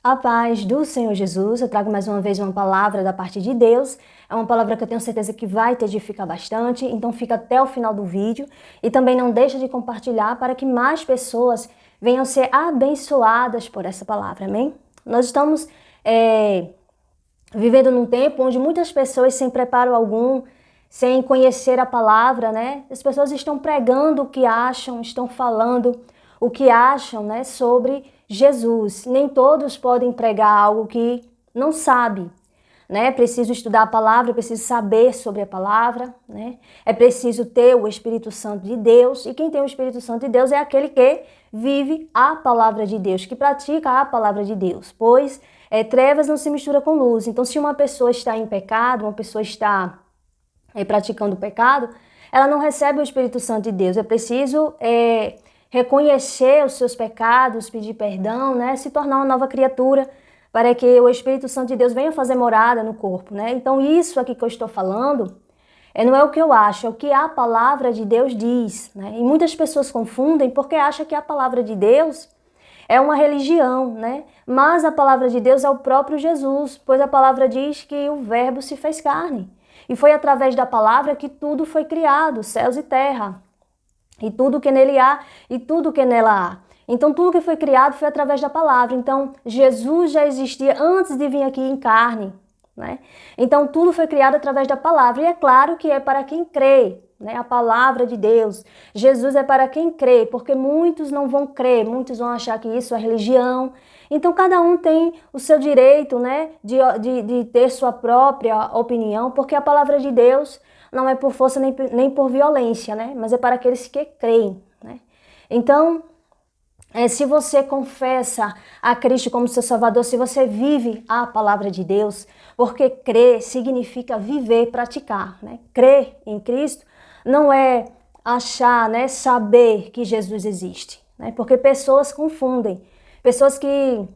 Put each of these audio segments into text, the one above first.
A paz do Senhor Jesus, eu trago mais uma vez uma palavra da parte de Deus. É uma palavra que eu tenho certeza que vai te edificar bastante, então fica até o final do vídeo e também não deixa de compartilhar para que mais pessoas venham ser abençoadas por essa palavra, amém? Nós estamos vivendo num tempo onde muitas pessoas sem preparo algum, sem conhecer a palavra, né? As pessoas estão pregando o que acham, estão falando o que acham, né, sobre Jesus. Nem todos podem pregar algo que não sabe, né? É preciso estudar a palavra, é preciso saber sobre a palavra, né? É preciso ter o Espírito Santo de Deus, e quem tem o Espírito Santo de Deus é aquele que vive a palavra de Deus, que pratica a palavra de Deus, pois trevas não se mistura com luz. Então, se uma pessoa está em pecado, uma pessoa está praticando o pecado, ela não recebe o Espírito Santo de Deus. É preciso reconhecer os seus pecados, pedir perdão, né? Se tornar uma nova criatura, para que o Espírito Santo de Deus venha fazer morada no corpo, né? Então, isso aqui que eu estou falando não é o que eu acho, é o que a palavra de Deus diz, né? E muitas pessoas confundem porque acham que a palavra de Deus é uma religião, né? Mas a palavra de Deus é o próprio Jesus, pois a palavra diz que o Verbo se fez carne. E foi através da palavra que tudo foi criado, céus e terra. E tudo que nele há e tudo que nela há. Então, tudo que foi criado foi através da palavra. Então, Jesus já existia antes de vir aqui em carne, né? Então, tudo foi criado através da palavra. E é claro que é para quem crê, né? A palavra de Deus. Jesus é para quem crê, porque muitos não vão crer, muitos vão achar que isso é religião. Então, cada um tem o seu direito, né, de ter sua própria opinião, porque a palavra de Deus não é por força nem por violência, né? Mas é para aqueles que creem, né? Então, se você confessa a Cristo como seu Salvador, se você vive a palavra de Deus, porque crer significa viver, praticar, né? Crer em Cristo não é achar, né, saber que Jesus existe, né? Porque pessoas confundem, pessoas que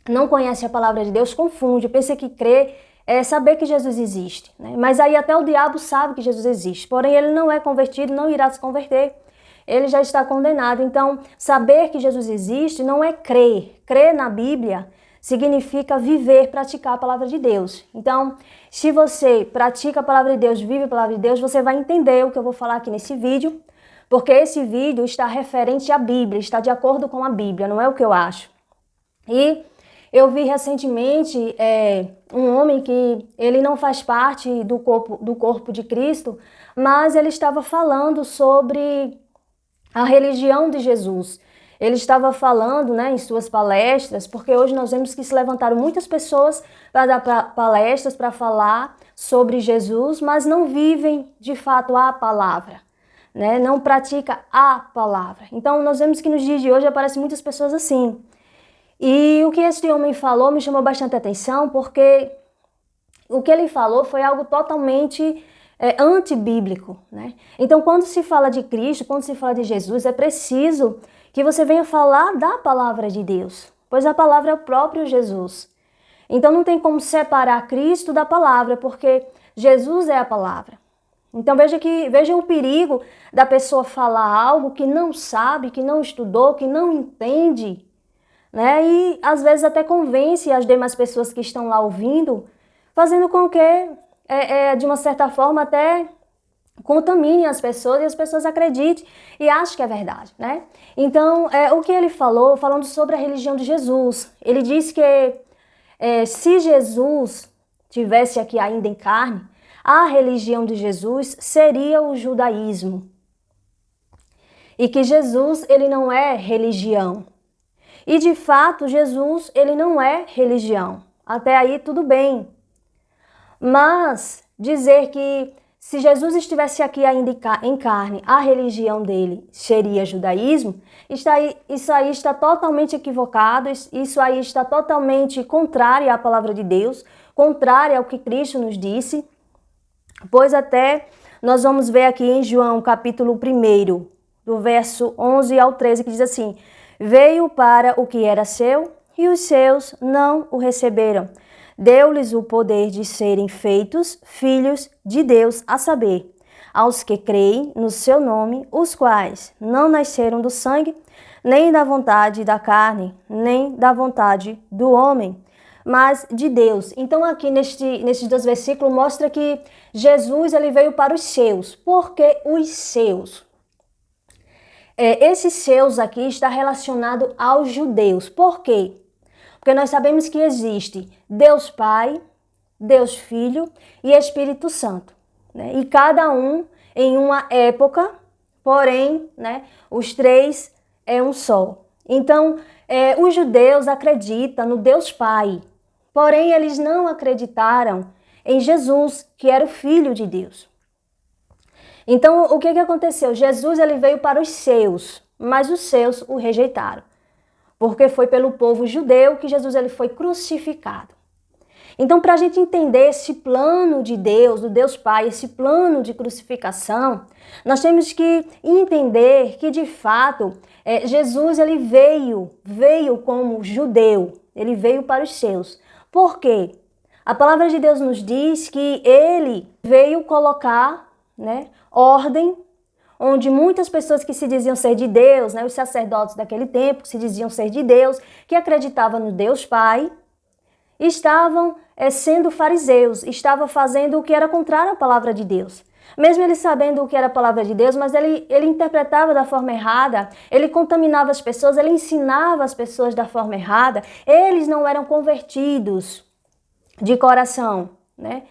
não conhecem a palavra de Deus confundem, pensam que crer é saber que Jesus existe, né? Mas aí até o diabo sabe que Jesus existe, porém ele não é convertido, não irá se converter, ele já está condenado. Então, saber que Jesus existe não é crer. Crer na Bíblia significa viver, praticar a palavra de Deus. Então, se você pratica a palavra de Deus, vive a palavra de Deus, você vai entender o que eu vou falar aqui nesse vídeo, porque esse vídeo está referente à Bíblia, está de acordo com a Bíblia, não é o que eu acho. E eu vi recentemente um homem que ele não faz parte do corpo de Cristo, mas ele estava falando sobre a religião de Jesus. Ele estava falando, né, em suas palestras, porque hoje nós vemos que se levantaram muitas pessoas para dar palestras, para falar sobre Jesus, mas não vivem de fato a palavra, né? Não pratica a palavra. Então nós vemos que nos dias de hoje aparecem muitas pessoas assim. E o que esse homem falou me chamou bastante atenção, porque o que ele falou foi algo totalmente antibíblico, né? Então, quando se fala de Cristo, quando se fala de Jesus, é preciso que você venha falar da palavra de Deus, pois a palavra é o próprio Jesus. Então, não tem como separar Cristo da palavra, porque Jesus é a palavra. Então, veja o perigo da pessoa falar algo que não sabe, que não estudou, que não entende, né? E às vezes até convence as demais pessoas que estão lá ouvindo, fazendo com que, de uma certa forma, até contamine as pessoas e as pessoas acreditem e achem que é verdade, né? Então, o que ele falou, falando sobre a religião de Jesus, ele disse que se Jesus tivesse aqui ainda em carne, a religião de Jesus seria o judaísmo. E que Jesus, ele não é religião. E de fato, Jesus, ele não é religião. Até aí tudo bem. Mas dizer que se Jesus estivesse aqui ainda em carne, a religião dele seria judaísmo, isso aí está totalmente equivocado, isso aí está totalmente contrário à palavra de Deus, contrário ao que Cristo nos disse, pois até nós vamos ver aqui em João capítulo 1, do verso 11 ao 13, que diz assim: veio para o que era seu e os seus não o receberam. Deu-lhes o poder de serem feitos filhos de Deus, a saber, aos que creem no seu nome, os quais não nasceram do sangue, nem da vontade da carne, nem da vontade do homem, mas de Deus. Então aqui nestes 2 versículos mostra que Jesus ele veio para os seus. Por que os seus? Esses seus aqui está relacionado aos judeus. Por quê? Porque nós sabemos que existe Deus Pai, Deus Filho e Espírito Santo, né? E cada um em uma época, porém, né, os três é um só. Então, os judeus acreditam no Deus Pai, porém eles não acreditaram em Jesus, que era o Filho de Deus. Então, o que aconteceu? Jesus ele veio para os seus, mas os seus o rejeitaram, porque foi pelo povo judeu que Jesus ele foi crucificado. Então, para a gente entender esse plano de Deus, do Deus Pai, esse plano de crucificação, nós temos que entender que, de fato, Jesus ele veio como judeu, ele veio para os seus. Por quê? A palavra de Deus nos diz que ele veio colocar, né, ordem, onde muitas pessoas que se diziam ser de Deus, né, os sacerdotes daquele tempo, que se diziam ser de Deus, que acreditavam no Deus Pai, estavam sendo fariseus, estavam fazendo o que era contrário à palavra de Deus. Mesmo ele sabendo o que era a palavra de Deus, mas ele interpretava da forma errada, ele contaminava as pessoas, ele ensinava as pessoas da forma errada, eles não eram convertidos de coração, né?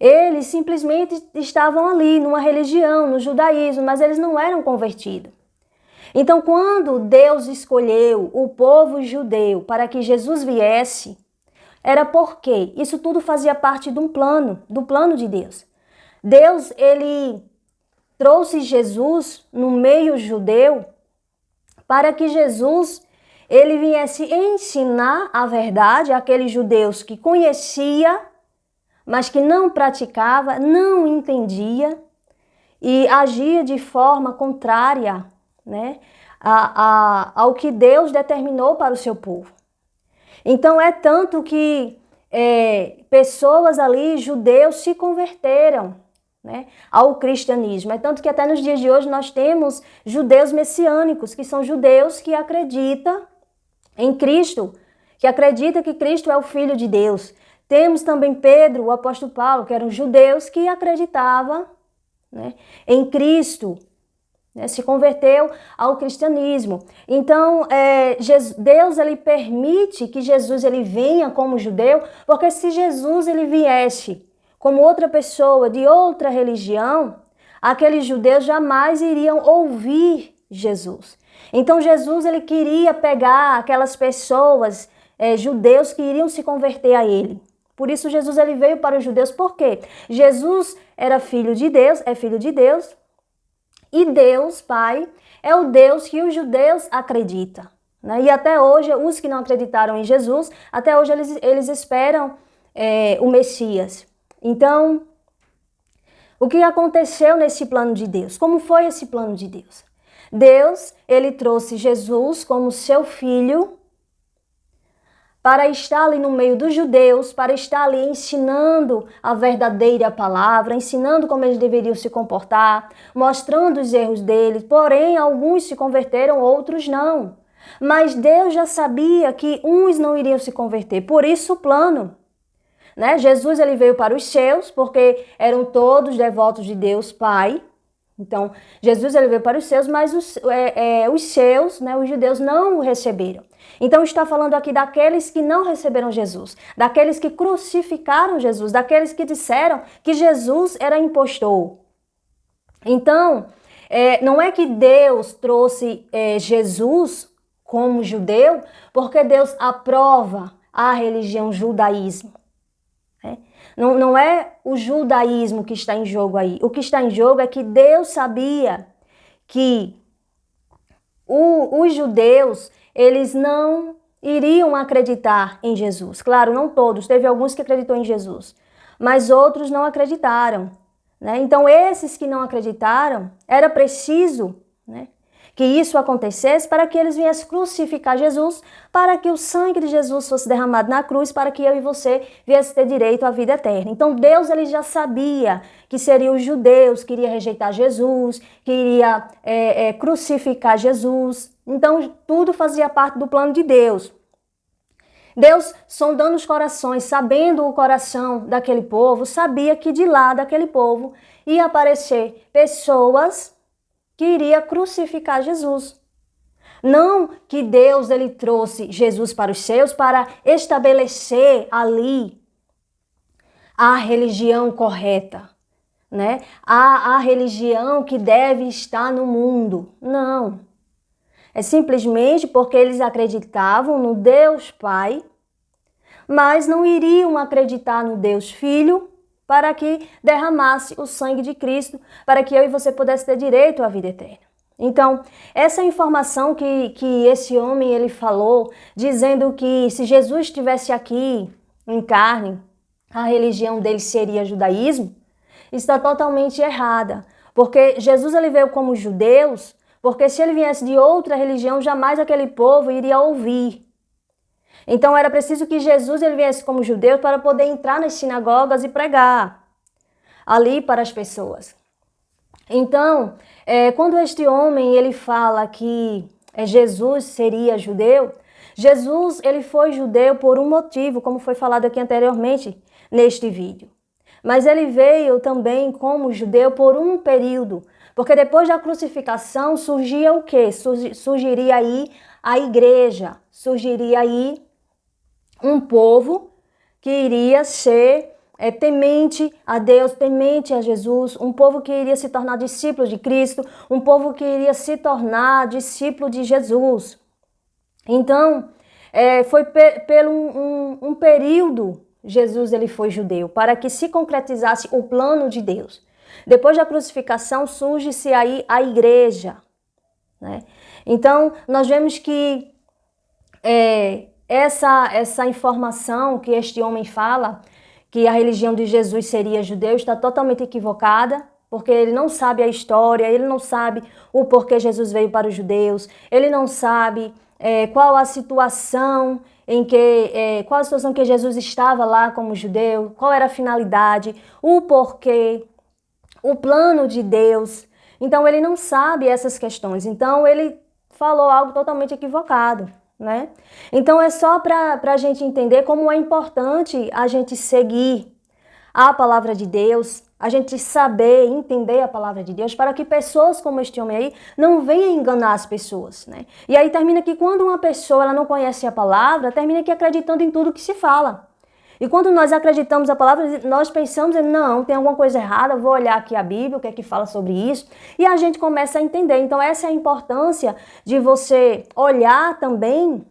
Eles simplesmente estavam ali numa religião, no judaísmo, mas eles não eram convertidos. Então, quando Deus escolheu o povo judeu para que Jesus viesse, era porque isso tudo fazia parte de um plano, do plano de Deus. Deus, ele trouxe Jesus no meio judeu para que Jesus, ele viesse ensinar a verdade àqueles judeus que conhecia, mas que não praticava, não entendia e agia de forma contrária, né, ao que Deus determinou para o seu povo. Então é tanto que pessoas ali, judeus, se converteram, né, ao cristianismo. É tanto que até nos dias de hoje nós temos judeus messiânicos, que são judeus que acreditam em Cristo, que acreditam que Cristo é o Filho de Deus. Temos também Pedro, o apóstolo Paulo, que eram judeus que acreditavam, né, em Cristo, né, se converteu ao cristianismo. Então, Deus ele permite que Jesus ele venha como judeu, porque se Jesus ele viesse como outra pessoa de outra religião, aqueles judeus jamais iriam ouvir Jesus. Então, Jesus ele queria pegar aquelas pessoas, judeus que iriam se converter a ele. Por isso Jesus ele veio para os judeus, por quê? Jesus era filho de Deus, é filho de Deus, e Deus, Pai, é o Deus que os judeus acreditam, né? E até hoje, os que não acreditaram em Jesus, até hoje eles esperam o Messias. Então, o que aconteceu nesse plano de Deus? Como foi esse plano de Deus? Deus, ele trouxe Jesus como seu filho, para estar ali no meio dos judeus, para estar ali ensinando a verdadeira palavra, ensinando como eles deveriam se comportar, mostrando os erros deles. Porém, alguns se converteram, outros não. Mas Deus já sabia que uns não iriam se converter, por isso o plano, né? Jesus ele veio para os seus, porque eram todos devotos de Deus Pai. Então, Jesus ele veio para os seus, mas os seus, né, os judeus não o receberam. Então, está falando aqui daqueles que não receberam Jesus, daqueles que crucificaram Jesus, daqueles que disseram que Jesus era impostor. Então, não é que Deus trouxe Jesus como judeu, porque Deus aprova a religião judaísmo. Não é o judaísmo que está em jogo aí. O que está em jogo é que Deus sabia que os judeus, eles não iriam acreditar em Jesus. Claro, não todos. Teve alguns que acreditou em Jesus, mas outros não acreditaram, né? Então, esses que não acreditaram, era preciso, né, que isso acontecesse para que eles viessem crucificar Jesus, para que o sangue de Jesus fosse derramado na cruz, para que eu e você viesse ter direito à vida eterna. Então Deus ele já sabia que seriam os judeus que iriam rejeitar Jesus, que iria crucificar Jesus. Então tudo fazia parte do plano de Deus. Deus, sondando os corações, sabendo o coração daquele povo, sabia que de lá daquele povo ia aparecer pessoas que iriam crucificar Jesus. Não que Deus ele trouxe Jesus para os seus para estabelecer ali a religião correta, né? A religião que deve estar no mundo. Não. É simplesmente porque eles acreditavam no Deus Pai, mas não iriam acreditar no Deus Filho para que derramasse o sangue de Cristo, para que eu e você pudesse ter direito à vida eterna. Então, essa informação que esse homem ele falou, dizendo que se Jesus estivesse aqui em carne, a religião dele seria judaísmo, está totalmente errada, porque Jesus ele veio como judeus, porque se ele viesse de outra religião, jamais aquele povo iria ouvir. Então era preciso que Jesus ele viesse como judeu para poder entrar nas sinagogas e pregar ali para as pessoas. Então, quando este homem ele fala que Jesus seria judeu, Jesus ele foi judeu por um motivo, como foi falado aqui anteriormente neste vídeo. Mas ele veio também como judeu por um período, porque depois da crucificação surgia o quê? Surgiria aí a igreja, surgiria aí um povo que iria ser temente a Deus, temente a Jesus, um povo que iria se tornar discípulo de Cristo, um povo que iria se tornar discípulo de Jesus. Então, foi pelo um período Jesus ele foi judeu, para que se concretizasse o plano de Deus. Depois da crucificação surge-se aí a igreja, né? Então, nós vemos que essa informação que este homem fala, que a religião de Jesus seria judeu, está totalmente equivocada, porque ele não sabe a história, ele não sabe o porquê Jesus veio para os judeus, ele não sabe qual a situação qual a situação que Jesus estava lá como judeu, qual era a finalidade, o porquê, o plano de Deus. Então ele não sabe essas questões, então ele falou algo totalmente equivocado, né? Então é só para a gente entender como é importante a gente seguir a palavra de Deus, a gente saber, entender a palavra de Deus, para que pessoas como este homem aí não venham enganar as pessoas, né? E aí termina que quando uma pessoa ela não conhece a palavra, termina que acreditando em tudo que se fala. E quando nós acreditamos a palavra, nós pensamos, não, tem alguma coisa errada, vou olhar aqui a Bíblia, o que é que fala sobre isso, e a gente começa a entender. Então essa é a importância de você olhar também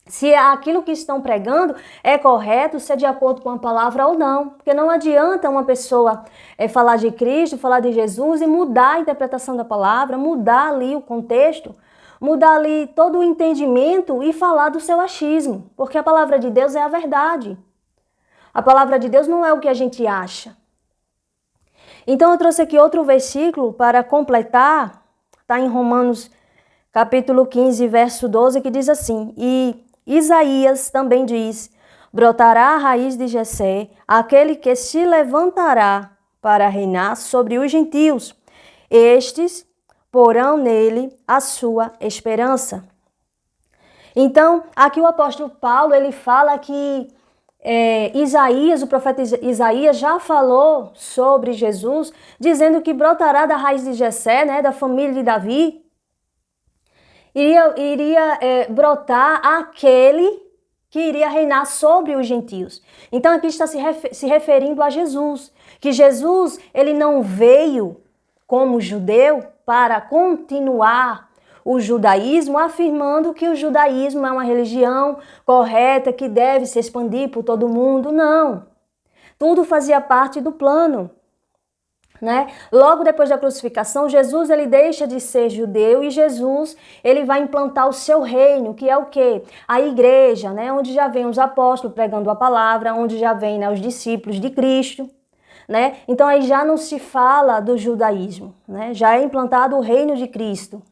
se aquilo que estão pregando é correto, se é de acordo com a palavra ou não. Porque não adianta uma pessoa falar de Cristo, falar de Jesus e mudar a interpretação da palavra, mudar ali o contexto, mudar ali todo o entendimento e falar do seu achismo. Porque a palavra de Deus é a verdade. A palavra de Deus não é o que a gente acha. Então eu trouxe aqui outro versículo para completar, está em Romanos capítulo 15, verso 12, que diz assim: E Isaías também diz: brotará a raiz de Jessé, aquele que se levantará para reinar sobre os gentios. Estes porão nele a sua esperança. Então, aqui o apóstolo Paulo, ele fala que Isaías, o profeta Isaías já falou sobre Jesus, dizendo que brotará da raiz de Jessé, né, da família de Davi, iria brotar aquele que iria reinar sobre os gentios. Então aqui está se referindo a Jesus, que Jesus ele não veio como judeu para continuar o judaísmo, afirmando que o judaísmo é uma religião correta, que deve se expandir por todo mundo. Não. Tudo fazia parte do plano, né? Logo depois da crucificação, Jesus ele deixa de ser judeu e Jesus ele vai implantar o seu reino, que é o quê? A igreja, né? Onde já vem os apóstolos pregando a palavra, onde já vem, né, os discípulos de Cristo, né? Então aí já não se fala do judaísmo, né? Já é implantado o reino de Cristo.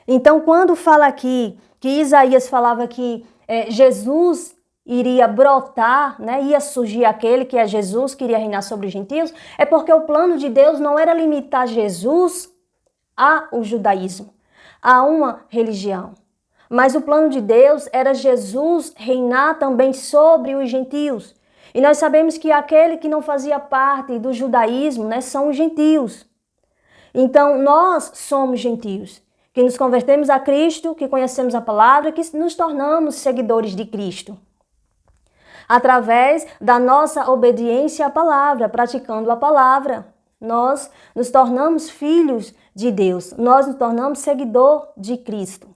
Então, quando fala aqui que Isaías falava que Jesus iria brotar, né, ia surgir aquele que é Jesus, que iria reinar sobre os gentios, é porque o plano de Deus não era limitar Jesus ao judaísmo, a uma religião. Mas o plano de Deus era Jesus reinar também sobre os gentios. E nós sabemos que aquele que não fazia parte do judaísmo, né, são os gentios. Então, nós somos gentios, que nos convertemos a Cristo, que conhecemos a palavra, que nos tornamos seguidores de Cristo. Através da nossa obediência à palavra, praticando a palavra, nós nos tornamos filhos de Deus, nós nos tornamos seguidor de Cristo.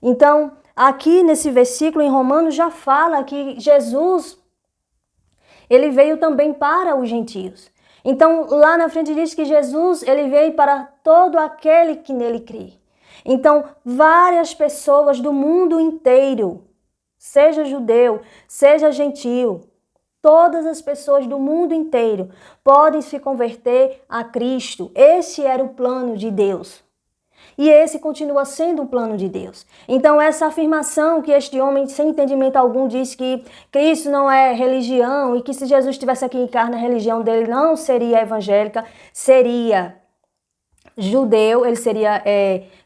Então, aqui nesse versículo em Romanos já fala que Jesus, ele veio também para os gentios. Então, lá na frente diz que Jesus, ele veio para todo aquele que nele crê. Então, várias pessoas do mundo inteiro, seja judeu, seja gentio, todas as pessoas do mundo inteiro podem se converter a Cristo. Esse era o plano de Deus. E esse continua sendo o plano de Deus. Então, essa afirmação que este homem, sem entendimento algum, diz que Cristo não é religião e que se Jesus estivesse aqui em carne, a religião dele não seria evangélica, seria judeu, ele seria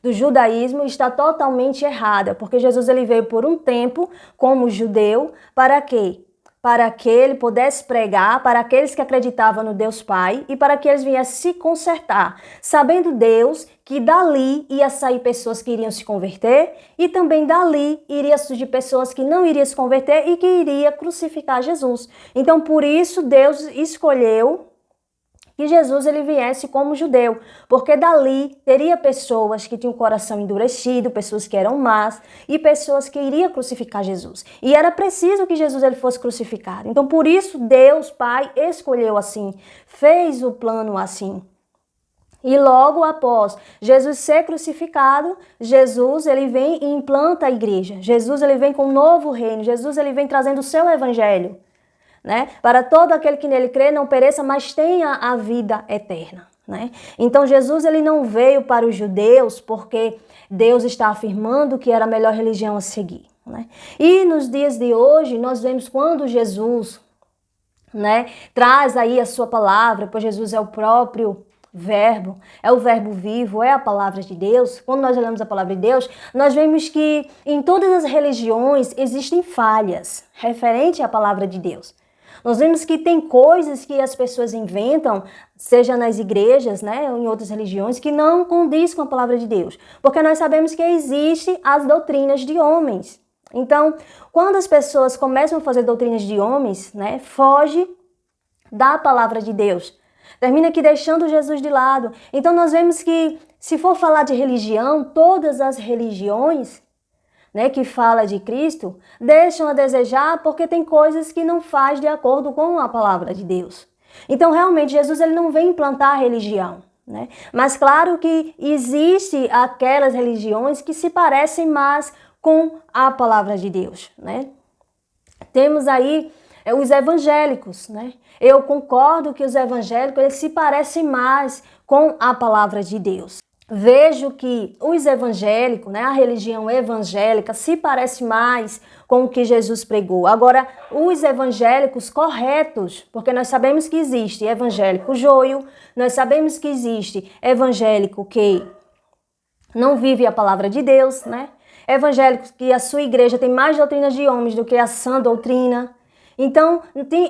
do judaísmo, está totalmente errada, porque Jesus ele veio por um tempo como judeu, para quê? Para que ele pudesse pregar para aqueles que acreditavam no Deus Pai e para que eles viessem se consertar, sabendo Deus que dali ia sair pessoas que iriam se converter e também dali iria surgir pessoas que não iriam se converter e que iria crucificar Jesus. Então, por isso, Deus escolheu que Jesus ele viesse como judeu, porque dali teria pessoas que tinham o coração endurecido, pessoas que eram más e pessoas que iriam crucificar Jesus. E era preciso que Jesus ele fosse crucificado. Então, por isso, Deus, Pai, escolheu assim, fez o plano assim. E logo após Jesus ser crucificado, Jesus ele vem e implanta a igreja. Jesus ele vem com um novo reino. Jesus ele vem trazendo o seu evangelho, né? Para todo aquele que nele crê não pereça, mas tenha a vida eterna, né? Então Jesus ele não veio para os judeus porque Deus está afirmando que era a melhor religião a seguir, né? E nos dias de hoje nós vemos quando Jesus, né, traz aí a sua palavra, pois Jesus é o próprio Verbo, é o Verbo vivo, é a palavra de Deus. Quando nós olhamos a palavra de Deus, nós vemos que em todas as religiões existem falhas referente à palavra de Deus. Nós vemos que tem coisas que as pessoas inventam, seja nas igrejas, né, ou em outras religiões, que não condiz com a palavra de Deus. Porque nós sabemos que existem as doutrinas de homens. Então, quando as pessoas começam a fazer doutrinas de homens, né, foge da palavra de Deus. Termina aqui deixando Jesus de lado. Então, nós vemos que, se for falar de religião, todas as religiões, né, que fala de Cristo, deixam a desejar porque tem coisas que não faz de acordo com a palavra de Deus. Então, realmente, Jesus ele não vem implantar a religião, né? Mas claro que existe aquelas religiões que se parecem mais com a palavra de Deus, né? Temos aí os evangélicos, né? Eu concordo que os evangélicos eles se parecem mais com a palavra de Deus. Vejo que os evangélicos, né, a religião evangélica, se parece mais com o que Jesus pregou. Agora, os evangélicos corretos, porque nós sabemos que existe evangélico joio, nós sabemos que existe evangélico que não vive a palavra de Deus, né? Evangélicos que a sua igreja tem mais doutrinas de homens do que a sã doutrina. Então,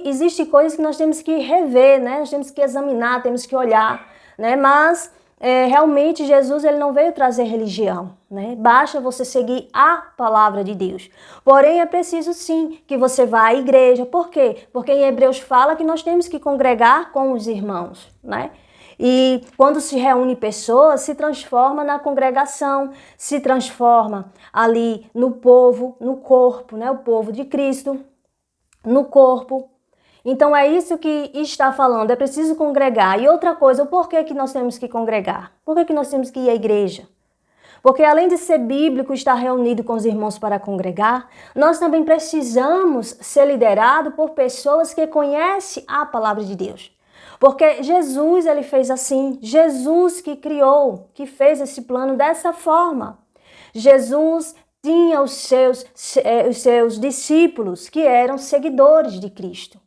existem coisas que nós temos que rever, né? Nós temos que examinar, temos que olhar, né? Mas realmente Jesus ele não veio trazer religião, né? Basta você seguir a palavra de Deus. Porém, é preciso sim que você vá à igreja. Por quê? Porque em Hebreus fala que nós temos que congregar com os irmãos, né? E quando se reúne pessoas, se transforma na congregação, se transforma ali no povo, no corpo, né? O povo de Cristo, no corpo. Então é isso que está falando, é preciso congregar. E outra coisa, o porquê que nós temos que congregar? Por que nós temos que ir à igreja? Porque além de ser bíblico estar reunido com os irmãos para congregar, nós também precisamos ser liderados por pessoas que conhecem a palavra de Deus. Porque Jesus, ele fez assim. Jesus que criou, que fez esse plano dessa forma. Jesus tinha os seus discípulos que eram seguidores de Cristo,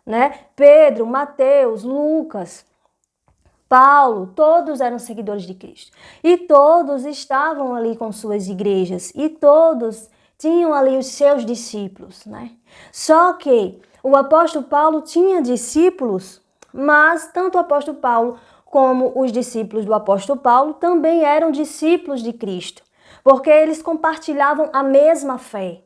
né? Pedro, Mateus, Lucas, Paulo, todos eram seguidores de Cristo. E todos estavam ali com suas igrejas. E todos tinham ali os seus discípulos, né? Só que o apóstolo Paulo tinha discípulos, mas tanto o apóstolo Paulo como os discípulos do apóstolo Paulo também eram discípulos de Cristo, porque eles compartilhavam a mesma fé,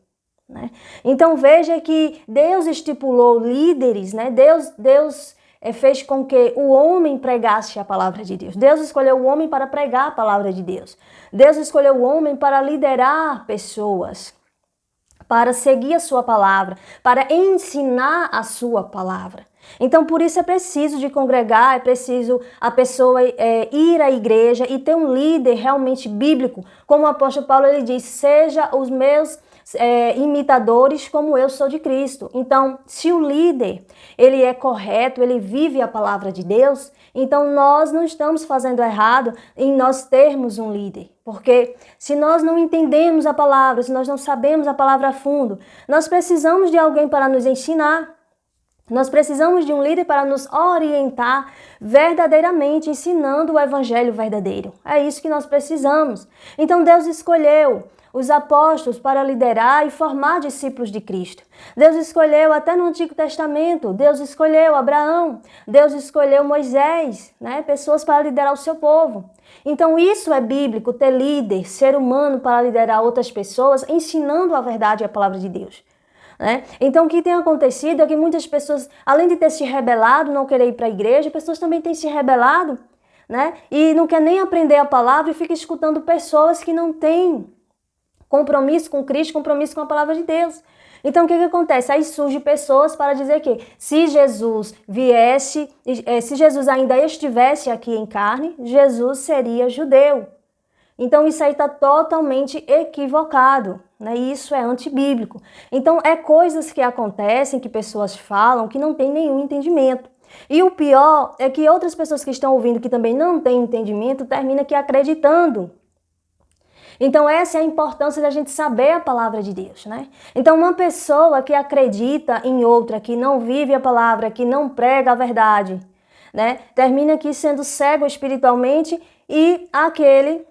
né? Então veja que Deus estipulou líderes, né? Deus fez com que o homem pregasse a palavra de Deus. Deus escolheu o homem para pregar a palavra de Deus. Deus escolheu o homem para liderar pessoas, para seguir a sua palavra, para ensinar a sua palavra. Então, por isso é preciso de congregar, é preciso a pessoa ir à igreja e ter um líder realmente bíblico. Como o apóstolo Paulo ele diz, seja os meus imitadores como eu sou de Cristo. Então, se o líder ele é correto, ele vive a palavra de Deus, então nós não estamos fazendo errado em nós termos um líder. Porque se nós não entendemos a palavra, se nós não sabemos a palavra a fundo, nós precisamos de alguém para nos ensinar. Nós precisamos de um líder para nos orientar verdadeiramente, ensinando o evangelho verdadeiro. É isso que nós precisamos. Então Deus escolheu os apóstolos para liderar e formar discípulos de Cristo. Deus escolheu até no Antigo Testamento, Deus escolheu Abraão, Deus escolheu Moisés, né? Pessoas para liderar o seu povo. Então isso é bíblico, ter líder, ser humano para liderar outras pessoas, ensinando a verdade e a palavra de Deus. Né? Então o que tem acontecido é que muitas pessoas, além de ter se rebelado, não querer ir para a igreja, pessoas também têm se rebelado, né? E não quer nem aprender a palavra e fica escutando pessoas que não têm compromisso com Cristo, compromisso com a palavra de Deus. Então o que acontece? Aí surgem pessoas para dizer que se Jesus viesse, se Jesus ainda estivesse aqui em carne, Jesus seria judeu. Então isso aí está totalmente equivocado, né? Isso é antibíblico. Então é coisas que acontecem, que pessoas falam, que não tem nenhum entendimento. E o pior é que outras pessoas que estão ouvindo, que também não têm entendimento, terminam aqui acreditando. Então essa é a importância da gente saber a palavra de Deus, né? Então uma pessoa que acredita em outra, que não vive a palavra, que não prega a verdade, né? Termina aqui sendo cego espiritualmente e aquele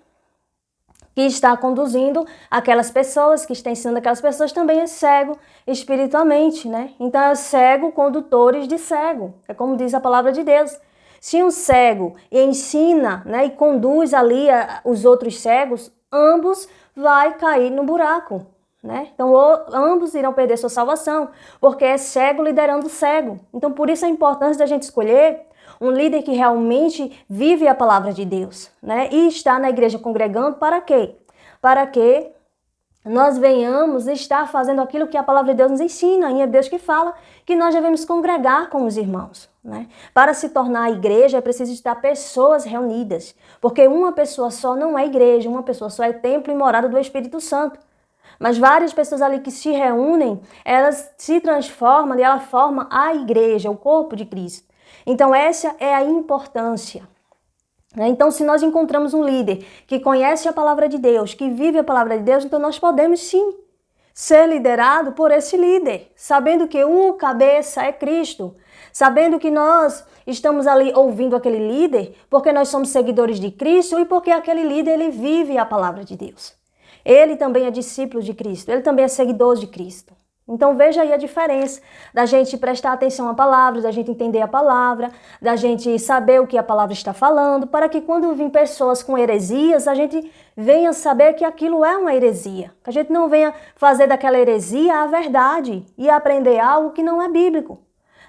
que está conduzindo aquelas pessoas, que está ensinando aquelas pessoas, também é cego espiritualmente, né? Então é cego condutores de cego, é como diz a palavra de Deus. Se um cego ensina, né, e conduz ali os outros cegos, ambos vai cair no buraco, né? Então ambos irão perder sua salvação, porque é cego liderando cego. Então por isso a importância da gente escolher um líder que realmente vive a palavra de Deus, né? E está na igreja congregando para quê? Para que nós venhamos estar fazendo aquilo que a palavra de Deus nos ensina. E é Deus que fala que nós devemos congregar com os irmãos, né? Para se tornar a igreja é preciso estar pessoas reunidas, porque uma pessoa só não é igreja, uma pessoa só é templo e morada do Espírito Santo. Mas várias pessoas ali que se reúnem, elas se transformam e ela forma a igreja, o corpo de Cristo. Então essa é a importância. Então se nós encontramos um líder que conhece a palavra de Deus, que vive a palavra de Deus, então nós podemos sim ser liderado por esse líder, sabendo que o cabeça é Cristo, sabendo que nós estamos ali ouvindo aquele líder porque nós somos seguidores de Cristo e porque aquele líder ele vive a palavra de Deus. Ele também é discípulo de Cristo, ele também é seguidor de Cristo. Então veja aí a diferença da gente prestar atenção à palavra, da gente entender a palavra, da gente saber o que a palavra está falando, para que quando vir pessoas com heresias, a gente venha saber que aquilo é uma heresia. Que a gente não venha fazer daquela heresia a verdade e aprender algo que não é bíblico,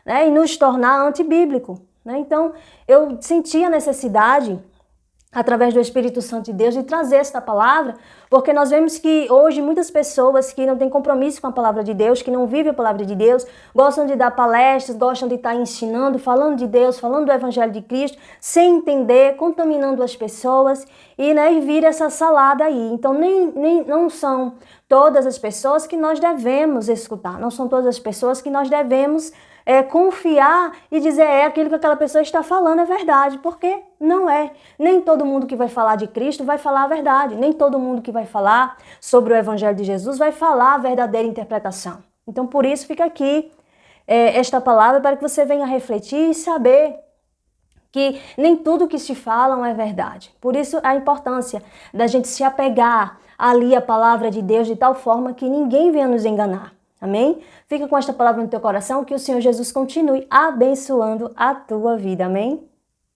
né? E nos tornar antibíblico, né? Então eu senti a necessidade, através do Espírito Santo de Deus, de trazer esta palavra, porque nós vemos que hoje muitas pessoas que não têm compromisso com a palavra de Deus, que não vivem a palavra de Deus, gostam de dar palestras, gostam de estar ensinando, falando de Deus, falando do Evangelho de Cristo, sem entender, contaminando as pessoas e vira essa salada aí. Então não são todas as pessoas que nós devemos escutar, não são todas as pessoas que nós devemos confiar e dizer aquilo que aquela pessoa está falando é verdade, porque não é. Nem todo mundo que vai falar de Cristo vai falar a verdade, nem todo mundo que vai falar sobre o Evangelho de Jesus vai falar a verdadeira interpretação. Então, por isso, fica aqui esta palavra para que você venha refletir e saber que nem tudo que se falam é verdade. Por isso a importância da gente se apegar ali à palavra de Deus de tal forma que ninguém venha nos enganar. Amém? Fica com esta palavra no teu coração, que o Senhor Jesus continue abençoando a tua vida. Amém?